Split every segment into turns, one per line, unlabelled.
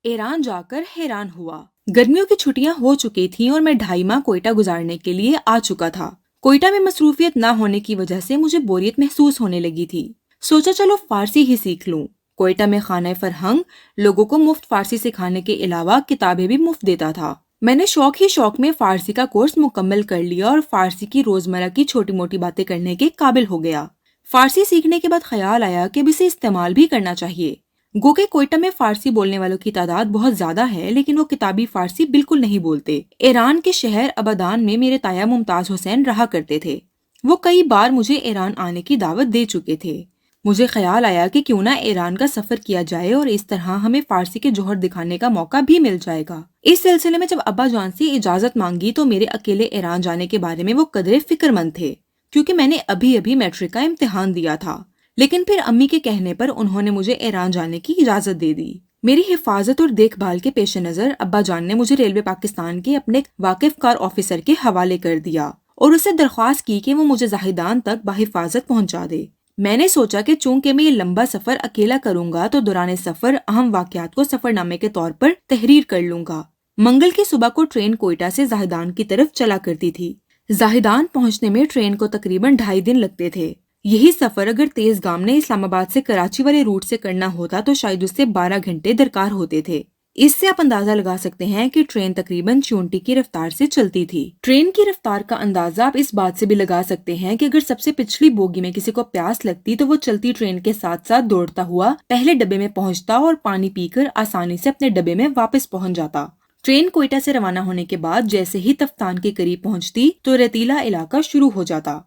ایران جا کر حیران ہوا۔ گرمیوں کی چھٹیاں ہو چکی تھیں اور میں 2.5 ماہ کوئٹہ گزارنے کے لیے آ چکا تھا۔ کوئٹہ میں مصروفیت نہ ہونے کی وجہ سے مجھے بوریت محسوس ہونے لگی تھی۔ سوچا چلو فارسی ہی سیکھ لوں۔ کوئٹہ میں خانہ فرہنگ لوگوں کو مفت فارسی سکھانے کے علاوہ کتابیں بھی مفت دیتا تھا۔ میں نے شوق میں فارسی کا کورس مکمل کر لیا اور فارسی کی روزمرہ کی چھوٹی موٹی باتیں کرنے کے قابل ہو گیا۔ فارسی سیکھنے کے بعد خیال آیا کہ اب اسے استعمال بھی کرنا چاہیے۔ گو کہ کوئٹہ میں فارسی بولنے والوں کی تعداد بہت زیادہ ہے، لیکن وہ کتابی فارسی بالکل نہیں بولتے۔ ایران کے شہر ابادان میں میرے تایا ممتاز حسین رہا کرتے تھے۔ وہ کئی بار مجھے ایران آنے کی دعوت دے چکے تھے۔ مجھے خیال آیا کہ کیوں نہ ایران کا سفر کیا جائے اور اس طرح ہمیں فارسی کے جوہر دکھانے کا موقع بھی مل جائے گا۔ اس سلسلے میں جب ابا جان سے اجازت مانگی تو میرے اکیلے ایران جانے کے بارے میں وہ قدرے فکر مند تھے، کیونکہ میں نے ابھی میٹرک کا امتحان دیا تھا۔ لیکن پھر امی کے کہنے پر انہوں نے مجھے ایران جانے کی اجازت دے دی۔ میری حفاظت اور دیکھ بھال کے پیش نظر ابا جان نے مجھے ریلوے پاکستان کے اپنے واقف کار آفیسر کے حوالے کر دیا اور اسے درخواست کی کہ وہ مجھے زاہدان تک بحفاظت پہنچا دے۔ میں نے سوچا کہ چونکہ میں یہ لمبا سفر اکیلا کروں گا تو دوران سفر اہم واقعات کو سفر نامے کے طور پر تحریر کر لوں گا۔ منگل کی صبح کو ٹرین کوئٹہ سے زاہدان کی طرف چلا کرتی تھی۔ زاہدان پہنچنے میں ٹرین کو تقریباً 2.5 دن لگتے تھے۔ یہی سفر اگر تیز گام نے اسلام آباد سے کراچی والے روٹ سے کرنا ہوتا تو شاید اس سے 12 گھنٹے درکار ہوتے تھے۔ اس سے آپ اندازہ لگا سکتے ہیں کہ ٹرین تقریباً 64 کی رفتار سے چلتی تھی۔ ٹرین کی رفتار کا اندازہ آپ اس بات سے بھی لگا سکتے ہیں کہ اگر سب سے پچھلی بوگی میں کسی کو پیاس لگتی تو وہ چلتی ٹرین کے ساتھ ساتھ دوڑتا ہوا پہلے ڈبے میں پہنچتا اور پانی پی کر آسانی سے اپنے ڈبے میں واپس پہنچ جاتا۔ ٹرین کوئٹہ سے روانہ ہونے کے بعد جیسے ہی تفتان کے قریب پہنچتی تو ریتیلا علاقہ شروع ہو جاتا۔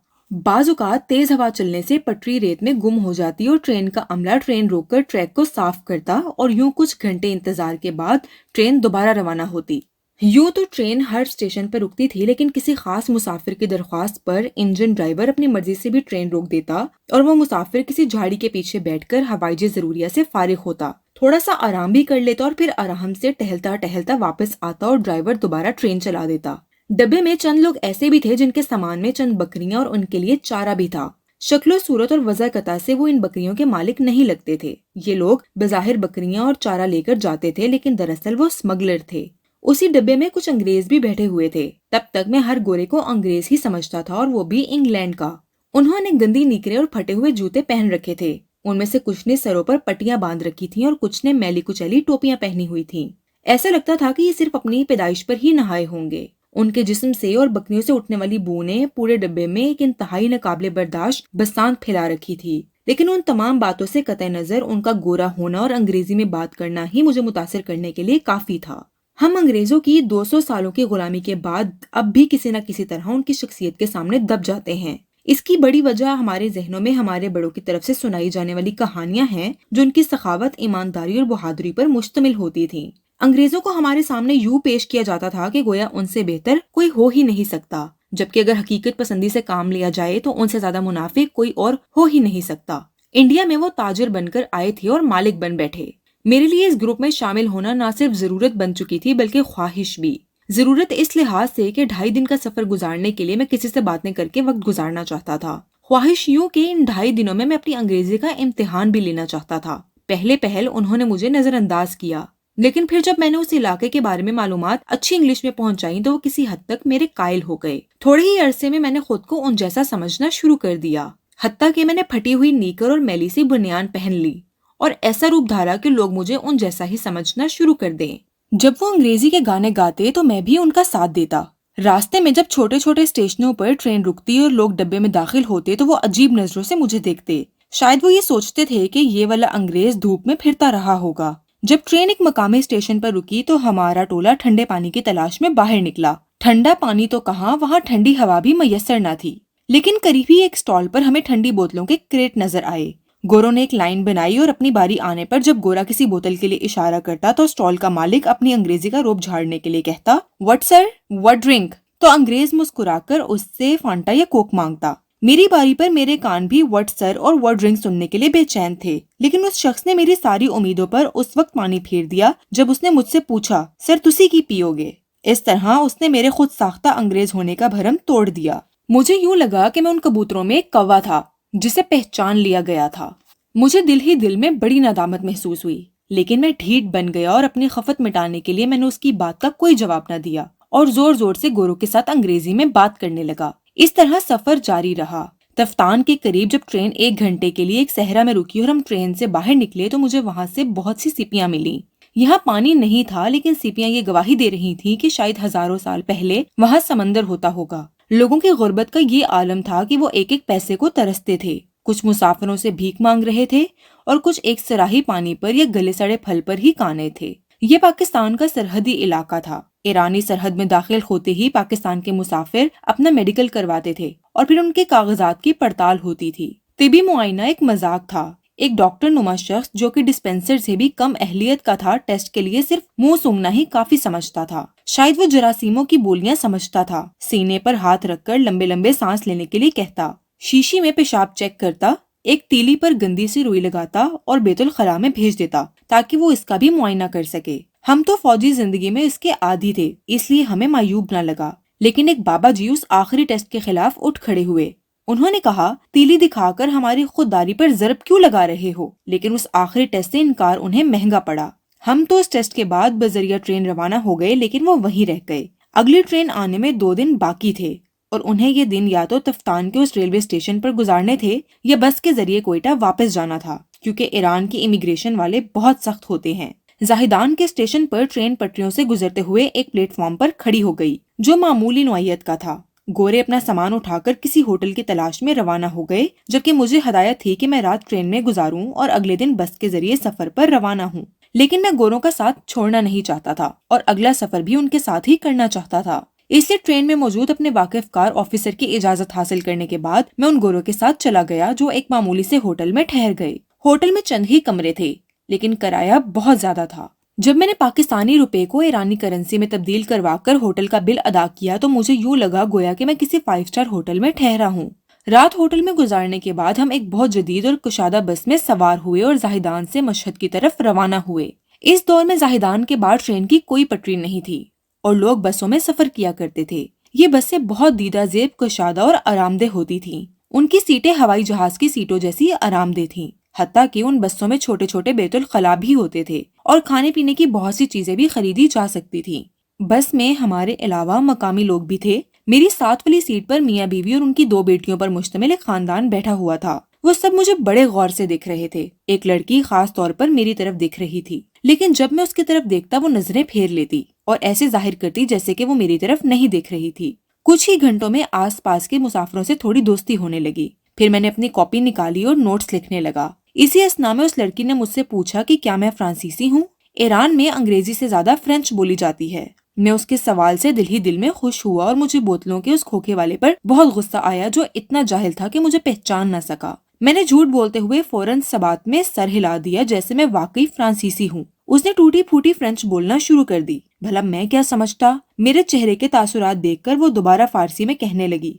بعض اوقات تیز ہوا چلنے سے پٹری ریت میں گم ہو جاتی اور ٹرین کا عملہ ٹرین روک کر ٹریک کو صاف کرتا اور یوں کچھ گھنٹے انتظار کے بعد ٹرین دوبارہ روانہ ہوتی۔ یوں تو ٹرین ہر اسٹیشن پر رکتی تھی، لیکن کسی خاص مسافر کی درخواست پر انجن ڈرائیور اپنی مرضی سے بھی ٹرین روک دیتا اور وہ مسافر کسی جھاڑی کے پیچھے بیٹھ کر ہوائج ضروریہ سے فارغ ہوتا، تھوڑا سا آرام بھی کر لیتا اور پھر آرام سے ٹہلتا واپس آتا اور ڈرائیور دوبارہ ٹرین چلا دیتا۔ ڈبے میں چند لوگ ایسے بھی تھے جن کے سامان میں چند بکریاں اور ان کے لیے چارہ بھی تھا۔ شکل و صورت اور وضع قطع سے وہ ان بکریوں کے مالک نہیں لگتے تھے۔ یہ لوگ بظاہر بکریاں اور چارہ لے کر جاتے تھے، لیکن دراصل وہ اسمگلر تھے۔ اسی ڈبے میں کچھ انگریز بھی بیٹھے ہوئے تھے۔ تب تک میں ہر گورے کو انگریز ہی سمجھتا تھا، اور وہ بھی انگلینڈ کا۔ انہوں نے گندی نیکریں اور پھٹے ہوئے جوتے پہن رکھے تھے۔ ان میں سے کچھ نے سروں پر پٹیاں باندھ رکھی تھیں اور کچھ نے میلی کچیلی ٹوپیاں پہنی ہوئی تھیں۔ ایسا لگتا تھا کہ یہ صرف اپنی پیدائش پر ہی نہائے ہوں گے۔ ان کے جسم سے اور بکریوں سے اٹھنے والی بو نے پورے ڈبے میں ایک انتہائی ناقابل برداشت بسانت پھیلا رکھی تھی۔ لیکن ان تمام باتوں سے قطع نظر ان کا گورا ہونا اور انگریزی میں بات کرنا ہی مجھے متاثر کرنے کے لیے کافی تھا۔ ہم انگریزوں کی 200 سالوں کی غلامی کے بعد اب بھی کسی نہ کسی طرح ان کی شخصیت کے سامنے دب جاتے ہیں۔ اس کی بڑی وجہ ہمارے ذہنوں میں ہمارے بڑوں کی طرف سے سنائی جانے والی کہانیاں ہیں جو ان کی سخاوت، ایمانداری اور بہادری پر مشتمل ہوتی تھیں۔ انگریزوں کو ہمارے سامنے یوں پیش کیا جاتا تھا کہ گویا ان سے بہتر کوئی ہو ہی نہیں سکتا، جبکہ اگر حقیقت پسندی سے کام لیا جائے تو ان سے زیادہ منافع کوئی اور ہو ہی نہیں سکتا۔ انڈیا میں وہ تاجر بن کر آئے تھے اور مالک بن بیٹھے۔ میرے لیے اس گروپ میں شامل ہونا نہ صرف ضرورت بن چکی تھی بلکہ خواہش بھی۔ ضرورت اس لحاظ سے کہ 2.5 دن کا سفر گزارنے کے لیے میں کسی سے باتیں کر کے وقت گزارنا چاہتا تھا۔ خواہش یوں کہ ان 2.5 دنوں میں اپنی انگریزی کا امتحان بھی لینا چاہتا تھا۔ پہل انہوں نے مجھے نظر انداز کیا، لیکن پھر جب میں نے اس علاقے کے بارے میں معلومات اچھی انگلش میں پہنچائیں تو وہ کسی حد تک میرے قائل ہو گئے۔ تھوڑے ہی عرصے میں نے خود کو ان جیسا سمجھنا شروع کر دیا، حتیٰ کہ میں نے پھٹی ہوئی نیکر اور میلی سی بنیان پہن لی اور ایسا روپ دھارا کہ لوگ مجھے ان جیسا ہی سمجھنا شروع کر دیں۔ جب وہ انگریزی کے گانے گاتے تو میں بھی ان کا ساتھ دیتا۔ راستے میں جب چھوٹے چھوٹے اسٹیشنوں پر ٹرین رکتی اور لوگ ڈبے میں داخل ہوتے تو وہ عجیب نظروں سے مجھے دیکھتے۔ شاید وہ یہ سوچتے تھے کہ یہ والا انگریز دھوپ میں پھرتا رہا ہوگا۔ جب ٹرین ایک مقامی اسٹیشن پر رکی تو ہمارا ٹولہ ٹھنڈے پانی کی تلاش میں باہر نکلا۔ ٹھنڈا پانی تو کہاں، وہاں ٹھنڈی ہوا بھی میسر نہ تھی، لیکن قریب ہی ایک اسٹال پر ہمیں ٹھنڈی بوتلوں کے کریٹ نظر آئے۔ گوروں نے ایک لائن بنائی اور اپنی باری آنے پر جب گورا کسی بوتل کے لیے اشارہ کرتا تو اسٹال کا مالک اپنی انگریزی کا روب جھاڑنے کے لیے کہتا، "وٹ سر، وٹ ڈرنک؟" تو انگریز مسکرا کر اس سے فانٹا یا کوک مانگتا۔ میری باری پر میرے کان بھی وٹ سر اور وٹ ڈرنک سننے کے لیے بے چین تھے، لیکن اس شخص نے میری ساری امیدوں پر اس وقت پانی پھیر دیا جب اس نے مجھ سے پوچھا، "سر تسی کی پیو گے؟" اس طرح اس نے میرے خود ساختہ انگریز ہونے کا بھرم توڑ دیا۔ مجھے یوں لگا کہ میں ان کبوتروں میں ایک کوا تھا جسے پہچان لیا گیا تھا۔ مجھے دل ہی دل میں بڑی ندامت محسوس ہوئی۔ لیکن میں ڈھیٹ بن گیا اور اپنی خفت مٹانے کے لیے میں نے اس کی بات کا کوئی جواب نہ دیا اور زور زور سے گورو کے ساتھ انگریزی میں بات کرنے لگا۔ اس طرح سفر جاری رہا۔ تفتان کے قریب جب ٹرین 1 گھنٹے کے لیے ایک صحرا میں رکی اور ہم ٹرین سے باہر نکلے تو مجھے وہاں سے بہت سی سیپیاں ملیں۔ یہاں پانی نہیں تھا، لیکن سیپیاں یہ گواہی دے رہی تھیں کہ شاید ہزاروں سال پہلے وہاں سمندر ہوتا ہوگا۔ لوگوں کی غربت کا یہ عالم تھا کہ وہ ایک ایک پیسے کو ترستے تھے۔ کچھ مسافروں سے بھیک مانگ رہے تھے اور کچھ ایک سراہی پانی پر یا گلے سڑے پھل پر ہی کانے تھے۔ یہ پاکستان کا سرحدی علاقہ تھا۔ ایرانی سرحد میں داخل ہوتے ہی پاکستان کے مسافر اپنا میڈیکل کرواتے تھے اور پھر ان کے کاغذات کی پڑتال ہوتی تھی۔ طبی معائنہ ایک مذاق تھا۔ ایک ڈاکٹر نما شخص جو کہ ڈسپینسر سے بھی کم اہلیت کا تھا، ٹیسٹ کے لیے صرف منہ سونگنا ہی کافی سمجھتا تھا۔ شاید وہ جراثیموں کی بولیاں سمجھتا تھا۔ سینے پر ہاتھ رکھ کر لمبے لمبے سانس لینے کے لیے کہتا، شیشی میں پیشاب چیک کرتا، ایک تیلی پر گندی سی روئی لگاتا اور بیت الخلا میں بھیج دیتا تاکہ وہ اس کا بھی معائنہ کر سکے۔ ہم تو فوجی زندگی میں اس کے عادی تھے، اس لیے ہمیں معیوب نہ لگا۔ لیکن ایک بابا جی اس آخری ٹیسٹ کے خلاف اٹھ کھڑے ہوئے۔ انہوں نے کہا، تیلی دکھا کر ہماری خودداری پر ضرب کیوں لگا رہے ہو؟ لیکن اس آخری ٹیسٹ سے انکار انہیں مہنگا پڑا۔ ہم تو اس ٹیسٹ کے بعد بذریعہ ٹرین روانہ ہو گئے، لیکن وہ وہیں رہ گئے۔ اگلی ٹرین آنے میں 2 دن باقی تھے اور انہیں یہ دن یا تو تفتان کے اس ریلوے اسٹیشن پر گزارنے تھے یا بس کے ذریعے کوئٹہ واپس جانا تھا، کیونکہ ایران کی امیگریشن والے بہت سخت ہوتے ہیں۔ زاہدان کے اسٹیشن پر ٹرین پٹریوں سے گزرتے ہوئے ایک پلیٹ فارم پر کھڑی ہو گئی جو معمولی نوعیت کا تھا۔ گورے اپنا سامان اٹھا کر کسی ہوٹل کی تلاش میں روانہ ہو گئے، جبکہ مجھے ہدایت تھی کہ میں رات ٹرین میں گزاروں اور اگلے دن بس کے ذریعے سفر پر روانہ ہوں۔ لیکن میں گوروں کا ساتھ چھوڑنا نہیں چاہتا تھا اور اگلا سفر بھی ان کے ساتھ ہی کرنا چاہتا تھا۔ اس لیے ٹرین میں موجود اپنے واقف کار آفیسر کی اجازت حاصل کرنے کے بعد میں ان گوروں کے ساتھ چلا گیا جو ایک معمولی سے ہوٹل میں ٹھہر گئے۔ ہوٹل میں چند ہی کمرے تھے، لیکن کرایہ بہت زیادہ تھا۔ جب میں نے پاکستانی روپے کو ایرانی کرنسی میں تبدیل کروا کر ہوٹل کا بل ادا کیا تو مجھے یوں لگا گویا کہ میں کسی 5 اسٹار ہوٹل میں ٹھہرا ہوں۔ رات ہوٹل میں گزارنے کے بعد ہم ایک بہت جدید اور کشادہ بس میں سوار ہوئے اور زاہدان سے مشہد کی طرف روانہ ہوئے۔ اس دور میں زاہدان کے بعد ٹرین کی کوئی پٹری نہیں تھی اور لوگ بسوں میں سفر کیا کرتے تھے۔ یہ بسیں بہت دیدہ زیب، کشادہ اور آرام دہ ہوتی تھیں۔ ان کی سیٹیں ہوائی جہاز کی سیٹوں جیسی آرام دہ تھیں، حتیٰ کہ ان بسوں میں چھوٹے چھوٹے بیت الخلا بھی ہوتے تھے اور کھانے پینے کی بہت سی چیزیں بھی خریدی جا سکتی تھیں۔ بس میں ہمارے علاوہ مقامی لوگ بھی تھے۔ میری ساتھ والی سیٹ پر میاں بیوی اور ان کی 2 بیٹیوں پر مشتمل ایک خاندان بیٹھا ہوا تھا۔ وہ سب مجھے بڑے غور سے دیکھ رہے تھے۔ ایک لڑکی خاص طور پر میری طرف دیکھ رہی تھی، لیکن جب میں اس کی طرف دیکھتا وہ نظریں پھیر لیتی اور ایسے ظاہر کرتی جیسے کہ وہ میری طرف نہیں دیکھ رہی تھی۔ کچھ ہی گھنٹوں میں آس پاس کے مسافروں سے تھوڑی دوستی ہونے لگی۔ پھر میں نے اپنی کاپی نکالی اور نوٹس لکھنے لگا۔ اسی اثنا میں اس لڑکی نے مجھ سے پوچھا کہ کیا میں فرانسیسی ہوں؟ ایران میں انگریزی سے زیادہ فرینچ بولی جاتی ہے۔ میں اس کے سوال سے دل ہی دل میں خوش ہوا اور مجھے بوتلوں کے اس کھوکھے والے پر بہت غصہ آیا جو اتنا جاہل تھا کہ مجھے پہچان نہ سکا۔ میں نے جھوٹ بولتے ہوئے فوراً ثبات میں سر ہلا دیا جیسے میں واقعی فرانسیسی ہوں۔ اس نے ٹوٹی پھوٹی فرینچ بولنا شروع کر دی۔ بھلا میں کیا سمجھتا؟ میرے چہرے کے تاثرات دیکھ کر وہ دوبارہ فارسی میں کہنے لگی،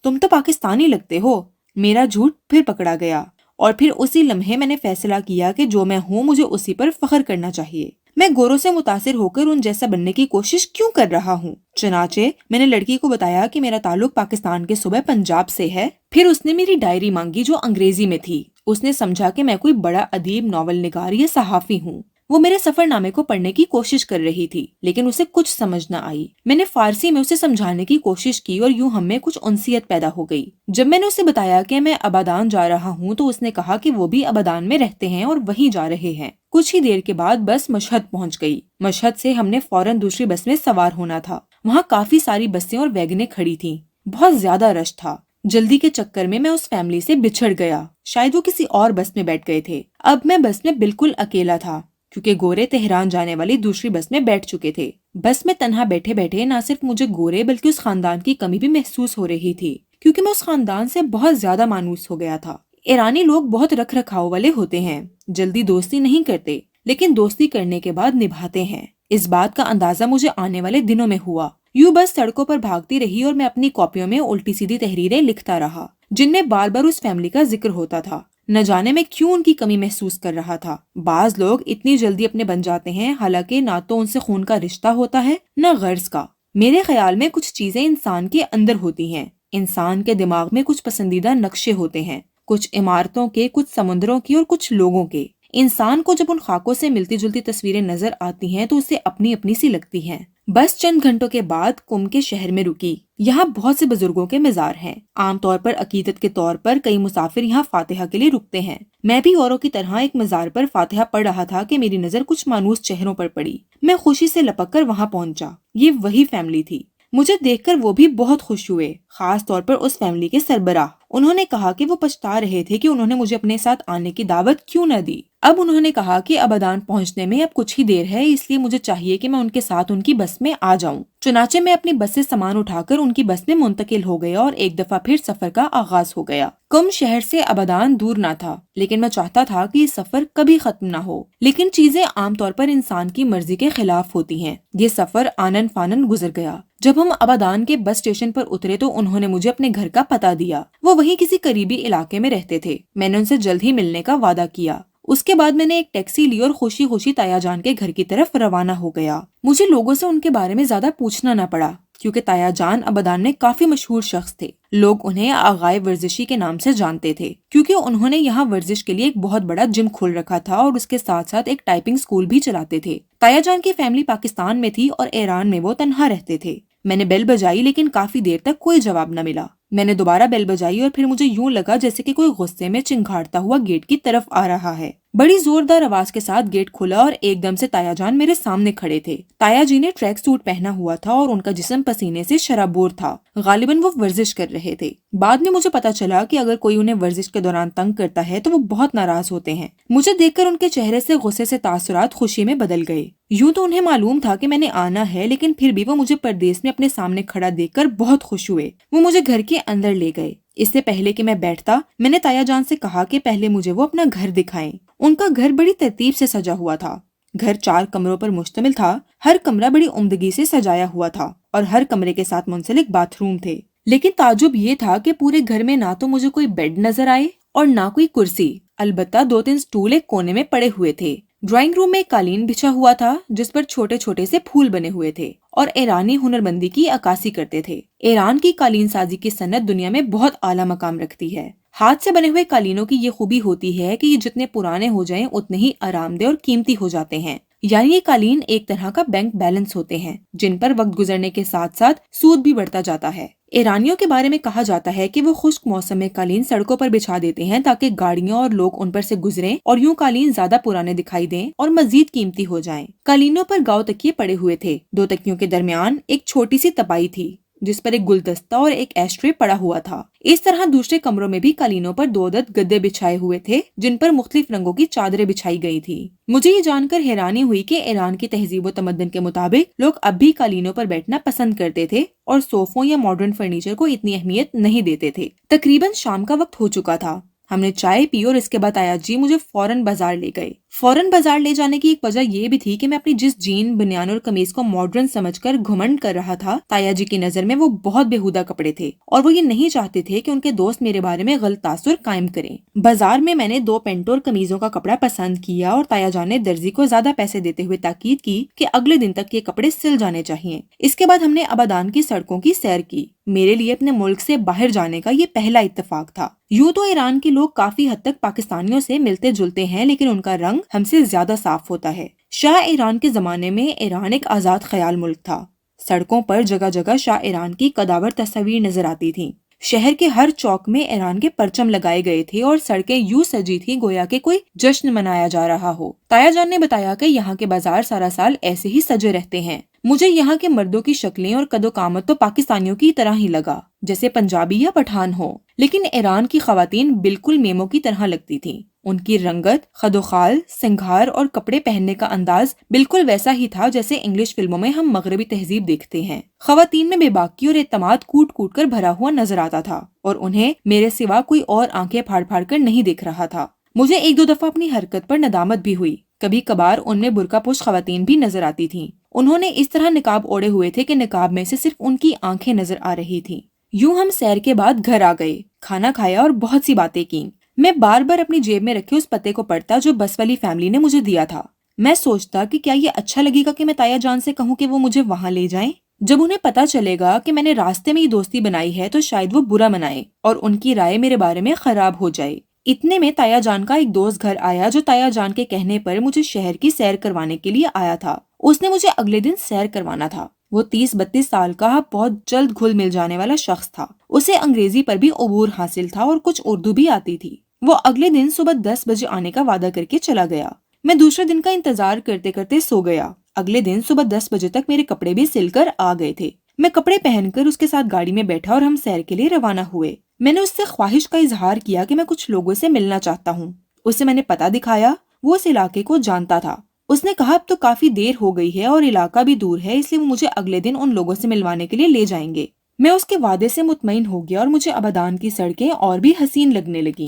تم تو پاکستانی لگتے ہو۔ میرا جھوٹ پھر پکڑا گیا اور پھر اسی لمحے میں نے فیصلہ کیا کہ جو میں ہوں مجھے اسی پر فخر کرنا چاہیے۔ میں گوروں سے متاثر ہو کر ان جیسا بننے کی کوشش کیوں کر رہا ہوں؟ چنانچہ میں نے لڑکی کو بتایا کہ میرا تعلق پاکستان کے صوبہ پنجاب سے ہے۔ پھر اس نے میری ڈائری مانگی جو انگریزی میں تھی۔ اس نے سمجھا کہ میں کوئی بڑا ادیب، ناول نگار یا صحافی ہوں۔ وہ میرے سفر نامے کو پڑھنے کی کوشش کر رہی تھی، لیکن اسے کچھ سمجھ نہ آئی۔ میں نے فارسی میں اسے سمجھانے کی کوشش کی اور یوں ہم میں کچھ انسیت پیدا ہو گئی۔ جب میں نے اسے بتایا کہ میں ابادان جا رہا ہوں تو اس نے کہا کہ وہ بھی ابادان میں رہتے ہیں اور وہیں جا رہے ہیں۔ کچھ ہی دیر کے بعد بس مشہد پہنچ گئی۔ مشہد سے ہم نے فوراً دوسری بس میں سوار ہونا تھا۔ وہاں کافی ساری بسیں اور ویگنیں کھڑی تھیں۔ بہت زیادہ رش تھا۔ جلدی کے چکر میں اس فیملی سے بچھڑ گیا۔ شاید وہ کسی اور بس میں بیٹھ گئے تھے۔ اب میں بس میں بالکل اکیلا تھا کیونکہ گورے تہران جانے والی دوسری بس میں بیٹھ چکے تھے۔ بس میں تنہا بیٹھے بیٹھے نہ صرف مجھے گورے بلکہ اس خاندان کی کمی بھی محسوس ہو رہی تھی، کیونکہ میں اس خاندان سے بہت زیادہ مانوس ہو گیا تھا۔ ایرانی لوگ بہت رکھ رکھاؤ والے ہوتے ہیں، جلدی دوستی نہیں کرتے، لیکن دوستی کرنے کے بعد نبھاتے ہیں۔ اس بات کا اندازہ مجھے آنے والے دنوں میں ہوا۔ یوں بس سڑکوں پر بھاگتی رہی اور میں اپنی کاپیوں میں الٹی سیدھی تحریریں لکھتا رہا جن میں بار بار اس فیملی کا ذکر ہوتا تھا۔ نہ جانے میں کیوں ان کی کمی محسوس کر رہا تھا۔ بعض لوگ اتنی جلدی اپنے بن جاتے ہیں، حالانکہ نہ تو ان سے خون کا رشتہ ہوتا ہے نہ غرض کا۔ میرے خیال میں کچھ چیزیں انسان کے اندر ہوتی ہیں۔ انسان کے دماغ میں کچھ پسندیدہ نقشے ہوتے ہیں، کچھ عمارتوں کے، کچھ سمندروں کی اور کچھ لوگوں کے۔ انسان کو جب ان خاکوں سے ملتی جلتی تصویریں نظر آتی ہیں تو اسے اپنی اپنی سی لگتی ہیں۔ بس چند گھنٹوں کے بعد کم کے شہر میں رکی۔ یہاں بہت سے بزرگوں کے مزار ہیں۔ عام طور پر عقیدت کے طور پر کئی مسافر یہاں فاتحہ کے لیے رکتے ہیں۔ میں بھی اوروں کی طرح ایک مزار پر فاتحہ پڑھ رہا تھا کہ میری نظر کچھ مانوس چہروں پر پڑی۔ میں خوشی سے لپک کر وہاں پہنچا۔ یہ وہی فیملی تھی۔ مجھے دیکھ کر وہ بھی بہت خوش ہوئے، خاص طور پر اس فیملی کے سربراہ۔ انہوں نے کہا کہ وہ پچھتا رہے تھے کہ انہوں نے مجھے اپنے ساتھ آنے کی دعوت کیوں نہ دی۔ اب انہوں نے کہا کہ ابادان پہنچنے میں اب کچھ ہی دیر ہے، اس لیے مجھے چاہیے کہ میں ان کے ساتھ ان کی بس میں آ جاؤں۔ چنانچہ میں اپنی بس سے سامان اٹھا کر ان کی بس میں منتقل ہو گیا اور ایک دفعہ پھر سفر کا آغاز ہو گیا۔ کم شہر سے ابادان دور نہ تھا، لیکن میں چاہتا تھا کہ یہ سفر کبھی ختم نہ ہو۔ لیکن چیزیں عام طور پر انسان کی مرضی کے خلاف ہوتی ہیں۔ یہ سفر آنن فانن گزر گیا۔ جب ہم ابادان کے بس اسٹیشن پر اترے تو انہوں نے مجھے اپنے گھر کا پتہ دیا۔ وہ وہیں کسی قریبی علاقے میں رہتے تھے۔ میں نے ان سے جلد ہی ملنے کا وعدہ کیا۔ اس کے بعد میں نے ایک ٹیکسی لی اور خوشی خوشی تایا جان کے گھر کی طرف روانہ ہو گیا۔ مجھے لوگوں سے ان کے بارے میں زیادہ پوچھنا نہ پڑا، کیونکہ تایا جان ابادان میں کافی مشہور شخص تھے۔ لوگ انہیں آغائے ورزشی کے نام سے جانتے تھے، کیونکہ انہوں نے یہاں ورزش کے لیے ایک بہت بڑا جم کھول رکھا تھا اور اس کے ساتھ ساتھ ایک ٹائپنگ اسکول بھی چلاتے تھے۔ تایا جان کی فیملی پاکستان میں تھی اور ایران میں وہ تنہا رہتے تھے۔ میں نے بیل بجائی لیکن کافی دیر تک کوئی جواب نہ ملا۔ میں نے دوبارہ بیل بجائی اور پھر مجھے یوں لگا جیسے کہ کوئی غصے میں چنگھاڑتا ہوا گیٹ کی طرف آ رہا ہے۔ بڑی زوردار آواز کے ساتھ گیٹ کھلا اور ایک دم سے تایا جان میرے سامنے کھڑے تھے۔ تایا جی نے ٹریک سوٹ پہنا ہوا تھا اور ان کا جسم پسینے سے شرابور تھا۔ غالباً وہ ورزش کر رہے تھے۔ بعد میں مجھے پتا چلا کہ اگر کوئی انہیں ورزش کے دوران تنگ کرتا ہے تو وہ بہت ناراض ہوتے ہیں۔ مجھے دیکھ کر ان کے چہرے سے غصے سے تاثرات خوشی میں بدل گئے۔ یوں تو انہیں معلوم تھا کہ میں نے آنا ہے، لیکن پھر بھی وہ مجھے پردیس میں اپنے سامنے کھڑا دیکھ کر بہت خوش ہوئے۔ وہ مجھے گھر کے اندر لے گئے۔ اس سے پہلے کہ میں بیٹھتا، میں نے تایا جان سے کہا کہ پہلے مجھے وہ اپنا گھر دکھائیں۔ ان کا گھر بڑی ترتیب سے سجا ہوا تھا۔ گھر 4 کمروں پر مشتمل تھا۔ ہر کمرہ بڑی عمدگی سے سجایا ہوا تھا اور ہر کمرے کے ساتھ منسلک باتھ روم تھے۔ لیکن تعجب یہ تھا کہ پورے گھر میں نہ تو مجھے کوئی بیڈ نظر آئے اور نہ کوئی کرسی، البتہ 2-3 سٹول ایک کونے میں پڑے ہوئے تھے۔ ڈرائنگ روم میں ایک قالین بچھا ہوا تھا جس پر چھوٹے چھوٹے سے پھول بنے ہوئے تھے اور ایرانی ہنرمندی کی عکاسی کرتے تھے۔ ایران کی قالین سازی کی صنعت دنیا میں بہت اعلیٰ مقام رکھتی ہے۔ ہاتھ سے بنے ہوئے قالینوں کی یہ خوبی ہوتی ہے کہ یہ جتنے پرانے ہو جائیں اتنے ہی آرام دہ اور قیمتی ہو جاتے ہیں۔ یعنی یہ قالین ایک طرح کا بینک بیلنس ہوتے ہیں جن پر وقت گزرنے کے ساتھ ساتھ سود بھی بڑھتا جاتا ہے۔ ایرانیوں کے بارے میں کہا جاتا ہے کہ وہ خشک موسم میں قالین سڑکوں پر بچھا دیتے ہیں تاکہ گاڑیاں اور لوگ ان پر سے گزریں اور یوں قالین زیادہ پرانے دکھائی دیں اور مزید قیمتی ہو جائیں۔ قالینوں پر گاؤ تکیے پڑے ہوئے تھے۔ 2 تکیوں کے درمیان ایک چھوٹی سی تپائی تھی جس پر ایک گلدستہ اور ایک ایشٹرے پڑا ہوا تھا۔ اس طرح دوسرے کمروں میں بھی قالینوں پر 2 عدد گدے بچھائے ہوئے تھے جن پر مختلف رنگوں کی چادریں بچھائی گئی تھی۔ مجھے یہ جان کر حیرانی ہوئی کہ ایران کی تہذیب و تمدن کے مطابق لوگ اب بھی قالینوں پر بیٹھنا پسند کرتے تھے اور صوفوں یا ماڈرن فرنیچر کو اتنی اہمیت نہیں دیتے تھے۔ تقریباً شام کا وقت ہو چکا تھا۔ ہم نے چائے پی اور اس کے بعد تایا جی مجھے فوراً بازار لے گئے۔ فوراً بازار لے جانے کی ایک وجہ یہ بھی تھی کہ میں اپنی جس جین، بنیان اور قمیض کو ماڈرن سمجھ کر گھمنڈ کر رہا تھا، تایا جی کی نظر میں وہ بہت بےہودہ کپڑے تھے اور وہ یہ نہیں چاہتے تھے کہ ان کے دوست میرے بارے میں غلط تاثر قائم کریں۔ بازار میں نے 2 پینٹوں اور قمیضوں کا کپڑا پسند کیا اور تایا جان نے درزی کو زیادہ پیسے دیتے ہوئے تاکید کی کہ اگلے دن تک یہ کپڑے سل جانے چاہیے۔ اس کے بعد ہم نے ابادان کی سڑکوں کی سیر کی۔ میرے لیے اپنے ملک سے باہر جانے کا یہ پہلا اتفاق تھا۔ یوں تو ایران کے لوگ کافی حد تک پاکستانیوں سے ملتے جلتے ہیں، لیکن ان کا رنگ ہم سے زیادہ صاف ہوتا ہے۔ شاہ ایران کے زمانے میں ایران ایک آزاد خیال ملک تھا۔ سڑکوں پر جگہ جگہ شاہ ایران کی قداور تصاویر نظر آتی تھیں۔ شہر کے ہر چوک میں ایران کے پرچم لگائے گئے تھے اور سڑکیں یوں سجی تھی گویا کہ کوئی جشن منایا جا رہا ہو۔ تایا جان نے بتایا کہ یہاں کے بازار سارا سال ایسے ہی سجے رہتے ہیں۔ مجھے یہاں کے مردوں کی شکلیں اور قد و قامت تو پاکستانیوں کی طرح ہی لگا، جیسے پنجابی یا پٹھان ہو، لیکن ایران کی خواتین بالکل میموں کی طرح لگتی تھیں۔ ان کی رنگت، خد و خال، سنگھار اور کپڑے پہننے کا انداز بالکل ویسا ہی تھا جیسے انگلش فلموں میں ہم مغربی تہذیب دیکھتے ہیں۔ خواتین میں بے باکی اور اعتماد کوٹ کوٹ کر بھرا ہوا نظر آتا تھا اور انہیں میرے سوا کوئی اور آنکھیں پھاڑ پھاڑ کر نہیں دیکھ رہا تھا۔ مجھے 1-2 دفعہ اپنی حرکت پر ندامت بھی ہوئی۔ کبھی کبھار ان میں برقع پوش خواتین بھی نظر آتی تھیں۔ انہوں نے اس طرح نقاب اوڑے ہوئے تھے کہ نقاب میں سے صرف ان کی آنکھیں نظر آ رہی تھیں۔ یوں ہم سیر کے بعد گھر آ گئے، کھانا کھایا اور بہت سی باتیں کی۔ میں بار بار اپنی جیب میں رکھے اس پتے کو پڑھتا جو بس والی فیملی نے مجھے دیا تھا۔ میں سوچتا کہ کیا یہ اچھا لگے گا کہ میں تایا جان سے کہوں کہ وہ مجھے وہاں لے جائیں۔ جب انہیں پتا چلے گا کہ میں نے راستے میں یہ دوستی بنائی ہے تو شاید وہ برا منائے اور ان کی رائے میرے بارے میں خراب ہو جائے۔ اتنے میں تایا جان کا ایک دوست گھر آیا جو تایا جان کے کہنے پر مجھے شہر کی سیر کروانے کے لیے آیا تھا۔ اس نے مجھے اگلے دن سیر کروانا تھا۔ وہ 30-32 سال کا بہت جلد گھل مل جانے والا شخص تھا۔ اسے انگریزی پر بھی عبور حاصل تھا اور کچھ اردو بھی آتی تھی۔ وہ اگلے دن صبح 10 بجے آنے کا وعدہ کر کے چلا گیا۔ میں دوسرے دن کا انتظار کرتے کرتے سو گیا۔ اگلے دن صبح 10 بجے تک میرے کپڑے بھی سل کر آ گئے تھے۔ میں کپڑے پہن کر اس کے ساتھ گاڑی میں بیٹھا اور ہم سیر کے لیے روانہ ہوئے۔ میں نے اس سے خواہش کا اظہار کیا کہ میں کچھ لوگوں سے ملنا چاہتا ہوں۔ اسے میں نے پتہ دکھایا۔ وہ اس علاقے کو جانتا تھا۔ اس نے کہا اب تو کافی دیر ہو گئی ہے اور علاقہ بھی دور ہے، اس لیے وہ مجھے اگلے دن ان لوگوں سے ملوانے کے لیے لے جائیں گے۔ میں اس کے وعدے سے مطمئن ہو گیا اور مجھے ابادان کی سڑکیں اور بھی حسین لگنے لگیں۔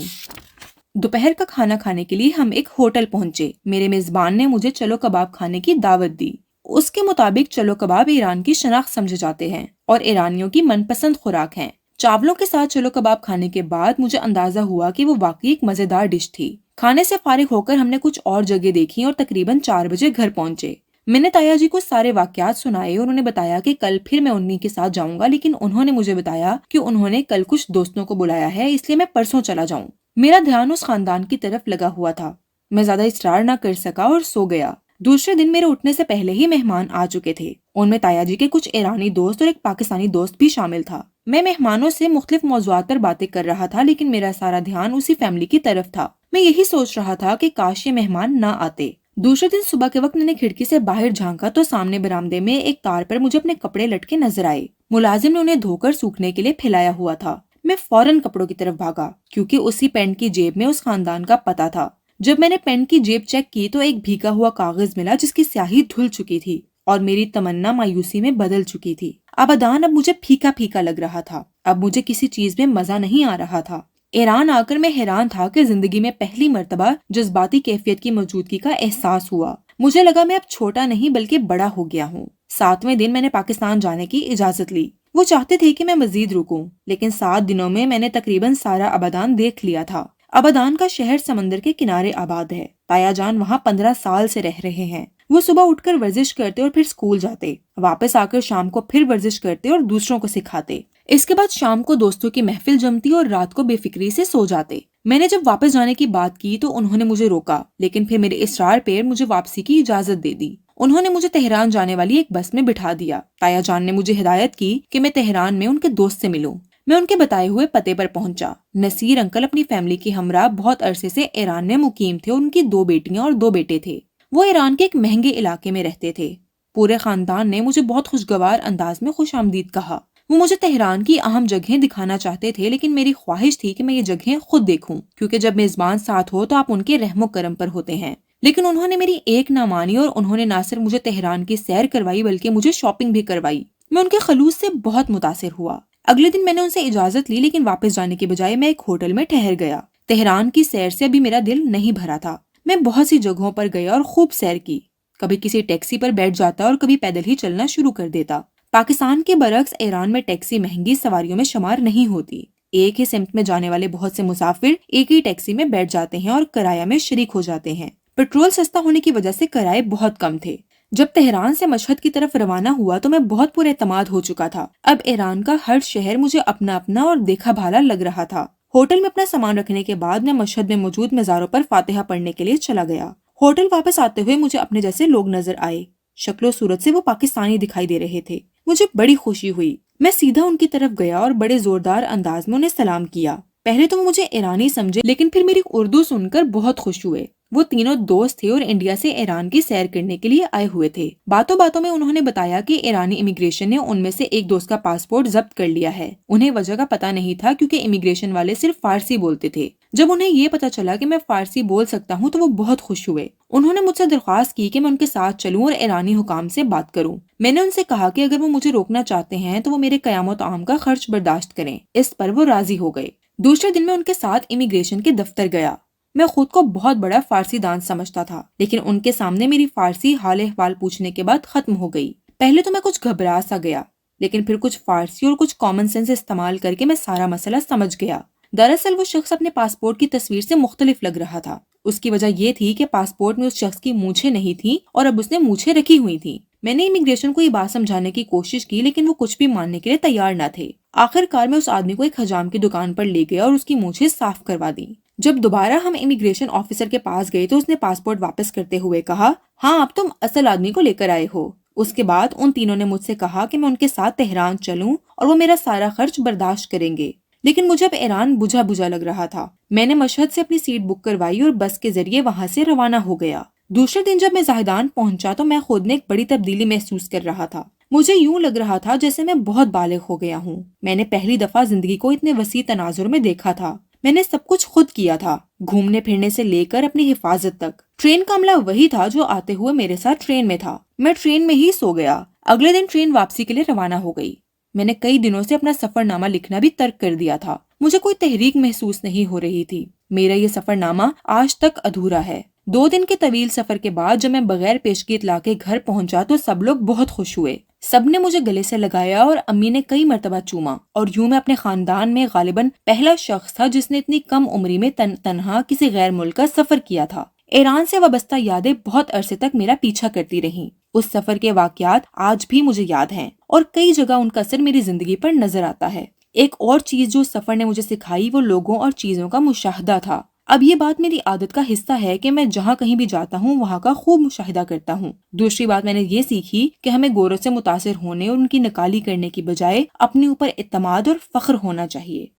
دوپہر کا کھانا کھانے کے لیے ہم ایک ہوٹل پہنچے۔ میرے میزبان نے مجھے چلو کباب کھانے کی دعوت دی۔ اس کے مطابق چلو کباب ایران کی شناخت سمجھے جاتے ہیں اور ایرانیوں کی من پسند خوراک ہیں۔ چاولوں کے ساتھ چلو کباب کھانے کے بعد مجھے اندازہ ہوا کہ وہ واقعی ایک مزیدار ڈش تھی۔ کھانے سے فارغ ہو کر ہم نے کچھ اور جگہ دیکھی اور تقریباً 4 بجے گھر پہنچے۔ میں نے تایا جی کو سارے واقعات سنائے اور انہیں بتایا کہ کل پھر میں انہی کے ساتھ جاؤں گا، لیکن انہوں نے مجھے بتایا کہ انہوں نے کل کچھ دوستوں کو بلایا ہے، اس لیے میں پرسوں چلا جاؤں۔ میرا دھیان اس خاندان کی طرف لگا ہوا تھا۔ میں زیادہ اصرار نہ کر سکا اور سو گیا۔ دوسرے دن میرے اٹھنے سے پہلے ہی مہمان آ چکے تھے۔ ان میں تایا جی کے کچھ ایرانی دوست اور ایک پاکستانی دوست بھی شامل تھا۔ میں مہمانوں سے مختلف موضوعات پر باتیں کر رہا تھا، لیکن میرا سارا دھیان اسی فیملی کی طرف تھا۔ میں یہی سوچ رہا تھا کہ کاش یہ مہمان نہ آتے۔ دوسرے دن صبح کے وقت میں نے کھڑکی سے باہر جھانکا تو سامنے برآمدے میں ایک تار پر مجھے اپنے کپڑے لٹکے نظر آئے۔ ملازم نے انہیں دھو کر سوکھنے کے لیے پھیلایا ہوا تھا۔ میں فوراً کپڑوں کی طرف بھاگا کیونکہ اسی پینٹ کی جیب میں اس خاندان کا پتہ تھا۔ جب میں نے پینٹ کی جیب چیک کی تو ایک بھیگا ہوا کاغذ ملا جس کی سیاہی دھل چکی تھی اور میری تمنا مایوسی میں بدل چکی تھی۔ ابادان اب مجھے پھیکا پھیکا لگ رہا تھا۔ اب مجھے کسی چیز میں مزہ نہیں آ رہا تھا۔ ایران آ کر میں حیران تھا کہ زندگی میں پہلی مرتبہ جذباتی کیفیت کی موجودگی کا احساس ہوا۔ مجھے لگا میں اب چھوٹا نہیں بلکہ بڑا ہو گیا ہوں۔ 7ویں دن میں نے پاکستان جانے کی اجازت لی۔ وہ چاہتے تھے کہ میں مزید رکوں، لیکن 7 دنوں میں نے تقریباً سارا ابادان دیکھ لیا تھا۔ ابادان کا شہر سمندر کے کنارے آباد ہے۔ تایا جان وہاں 15 سال سے رہ رہے ہیں۔ وہ صبح اٹھ کر ورزش کرتے اور پھر اسکول جاتے، واپس آ کر شام کو پھر ورزش کرتے اور دوسروں کو سکھاتے۔ اس کے بعد شام کو دوستوں کی محفل جمتی اور رات کو بے فکری سے سو جاتے۔ میں نے جب واپس جانے کی بات کی تو انہوں نے مجھے روکا، لیکن پھر میرے اصرار پر مجھے واپسی کی اجازت دے دی۔ انہوں نے مجھے تہران جانے والی ایک بس میں بٹھا دیا۔ تایا جان نے مجھے ہدایت کی کہ میں تہران میں ان کے دوست سے ملوں۔ میں ان کے بتائے ہوئے پتے پر پہنچا۔ نصیر انکل اپنی فیملی کی ہمراہ بہت عرصے سے ایران میں مقیم تھے اور ان کی 2 بیٹیاں اور 2 بیٹے تھے۔ وہ ایران کے ایک مہنگے علاقے میں رہتے تھے۔ پورے خاندان نے مجھے بہت خوشگوار انداز میں خوش آمدید کہا۔ وہ مجھے تہران کی اہم جگہیں دکھانا چاہتے تھے، لیکن میری خواہش تھی کہ میں یہ جگہیں خود دیکھوں، کیونکہ جب میزبان ساتھ ہو تو آپ ان کے رحم و کرم پر ہوتے ہیں۔ لیکن انہوں نے میری ایک نہ مانی اور انہوں نے نہ صرف مجھے تہران کی سیر کروائی بلکہ مجھے شاپنگ بھی کروائی۔ میں ان کے خلوص سے بہت متاثر ہوا۔ اگلے دن میں نے ان سے اجازت لی، لیکن واپس جانے کے بجائے میں ایک ہوٹل میں ٹھہر گیا۔ تہران کی سیر سے ابھی میرا دل نہیں بھرا تھا۔ میں بہت سی جگہوں پر گیا اور خوب سیر کی۔ کبھی کسی ٹیکسی پر بیٹھ جاتا اور کبھی پیدل ہی چلنا شروع کر دیتا۔ پاکستان کے برعکس ایران میں ٹیکسی مہنگی سواریوں میں شمار نہیں ہوتی۔ ایک ہی سمت میں جانے والے بہت سے مسافر ایک ہی ٹیکسی میں بیٹھ جاتے ہیں اور کرایہ میں شریک ہو جاتے ہیں۔ پیٹرول سستا ہونے کی وجہ سے کرائے بہت کم تھے۔ جب تہران سے مشہد کی طرف روانہ ہوا تو میں بہت پر اعتماد ہو چکا تھا۔ اب ایران کا ہر شہر مجھے اپنا اپنا اور دیکھا بھالا لگ رہا تھا۔ ہوٹل میں اپنا سامان رکھنے کے بعد میں مشہد میں موجود مزاروں پر فاتحہ پڑھنے کے لیے چلا گیا۔ ہوٹل واپس آتے ہوئے مجھے اپنے جیسے لوگ نظر آئے۔ شکل و صورت سے وہ پاکستانی دکھائی دے رہے تھے۔ مجھے بڑی خوشی ہوئی۔ میں سیدھا ان کی طرف گیا اور بڑے زوردار انداز میں انہیں سلام کیا۔ پہلے تو وہ مجھے ایرانی سمجھے، لیکن پھر میری اردو سن کر بہت خوش ہوئے۔ وہ تینوں دوست تھے اور انڈیا سے ایران کی سیر کرنے کے لیے آئے ہوئے تھے۔ باتوں باتوں میں انہوں نے بتایا کہ ایرانی امیگریشن نے ان میں سے ایک دوست کا پاسپورٹ ضبط کر لیا ہے۔ انہیں وجہ کا پتہ نہیں تھا کیونکہ امیگریشن والے صرف فارسی بولتے تھے۔ جب انہیں یہ پتہ چلا کہ میں فارسی بول سکتا ہوں تو وہ بہت خوش ہوئے۔ انہوں نے مجھ سے درخواست کی کہ میں ان کے ساتھ چلوں اور ایرانی حکام سے بات کروں۔ میں نے ان سے کہا کہ اگر وہ مجھے روکنا چاہتے ہیں تو وہ میرے قیام و طعام کا خرچ برداشت کریں۔ اس پر وہ راضی ہو گئے۔ دوسرے دن میں ان کے ساتھ امیگریشن کے دفتر گیا۔ میں خود کو بہت بڑا فارسی دان سمجھتا تھا، لیکن ان کے سامنے میری فارسی حال احوال پوچھنے کے بعد ختم ہو گئی۔ پہلے تو میں کچھ گھبرا سا گیا، لیکن پھر کچھ فارسی اور کچھ کامن سینس استعمال کر کے میں سارا مسئلہ سمجھ گیا۔ دراصل وہ شخص اپنے پاسپورٹ کی تصویر سے مختلف لگ رہا تھا۔ اس کی وجہ یہ تھی کہ پاسپورٹ میں اس شخص کی مونچھیں نہیں تھیں اور اب اس نے مونچھیں رکھی ہوئی تھیں۔ میں نے امیگریشن کو یہ بات سمجھانے کی کوشش کی، لیکن وہ کچھ بھی ماننے کے لیے تیار نہ تھے۔ آخر کار میں اس آدمی کو ایک حجام کی دکان پر لے گیا اور اس کی مونچھیں صاف کروا دی۔ جب دوبارہ ہم امیگریشن آفیسر کے پاس گئے تو اس نے پاسپورٹ واپس کرتے ہوئے کہا، ہاں اب تم اصل آدمی کو لے کر آئے ہو۔ اس کے بعد ان تینوں نے مجھ سے کہا کہ میں ان کے ساتھ تہران چلوں اور وہ میرا سارا خرچ برداشت کریں گے، لیکن مجھے اب ایران بجھا بجھا لگ رہا تھا۔ میں نے مشہد سے اپنی سیٹ بک کروائی اور بس کے ذریعے وہاں سے روانہ ہو گیا۔ دوسرے دن جب میں زاہدان پہنچا تو میں خود نے ایک بڑی تبدیلی محسوس کر رہا تھا۔ مجھے یوں لگ رہا تھا جیسے میں بہت بالغ ہو گیا ہوں۔ میں نے پہلی دفعہ زندگی کو اتنے وسیع تناظر میں دیکھا تھا۔ میں نے سب کچھ خود کیا تھا، گھومنے پھرنے سے لے کر اپنی حفاظت تک۔ ٹرین کا عملہ وہی تھا جو آتے ہوئے میرے ساتھ ٹرین میں تھا۔ میں ٹرین میں ہی سو گیا۔ اگلے دن ٹرین واپسی کے لیے روانہ ہو گئی۔ میں نے کئی دنوں سے اپنا سفر نامہ لکھنا بھی ترک کر دیا تھا۔ مجھے کوئی تحریک محسوس نہیں ہو رہی تھی۔ میرا یہ سفر نامہ آج تک ادھورا ہے۔ 2 دن کے طویل سفر کے بعد جب میں بغیر پیشگی اطلاع کے گھر پہنچا تو سب لوگ بہت خوش ہوئے۔ سب نے مجھے گلے سے لگایا اور امی نے کئی مرتبہ چوما، اور یوں میں اپنے خاندان میں غالباً پہلا شخص تھا جس نے اتنی کم عمری میں تنہا کسی غیر ملک کا سفر کیا تھا۔ ایران سے وابستہ یادیں بہت عرصے تک میرا پیچھا کرتی رہیں۔ اس سفر کے واقعات آج بھی مجھے یاد ہیں اور کئی جگہ ان کا اثر میری زندگی پر نظر آتا ہے۔ ایک اور چیز جو سفر نے مجھے سکھائی وہ لوگوں اور چیزوں کا مشاہدہ تھا۔ اب یہ بات میری عادت کا حصہ ہے کہ میں جہاں کہیں بھی جاتا ہوں وہاں کا خوب مشاہدہ کرتا ہوں۔ دوسری بات میں نے یہ سیکھی کہ ہمیں گوروں سے متاثر ہونے اور ان کی نقالی کرنے کی بجائے اپنے اوپر اعتماد اور فخر ہونا چاہیے۔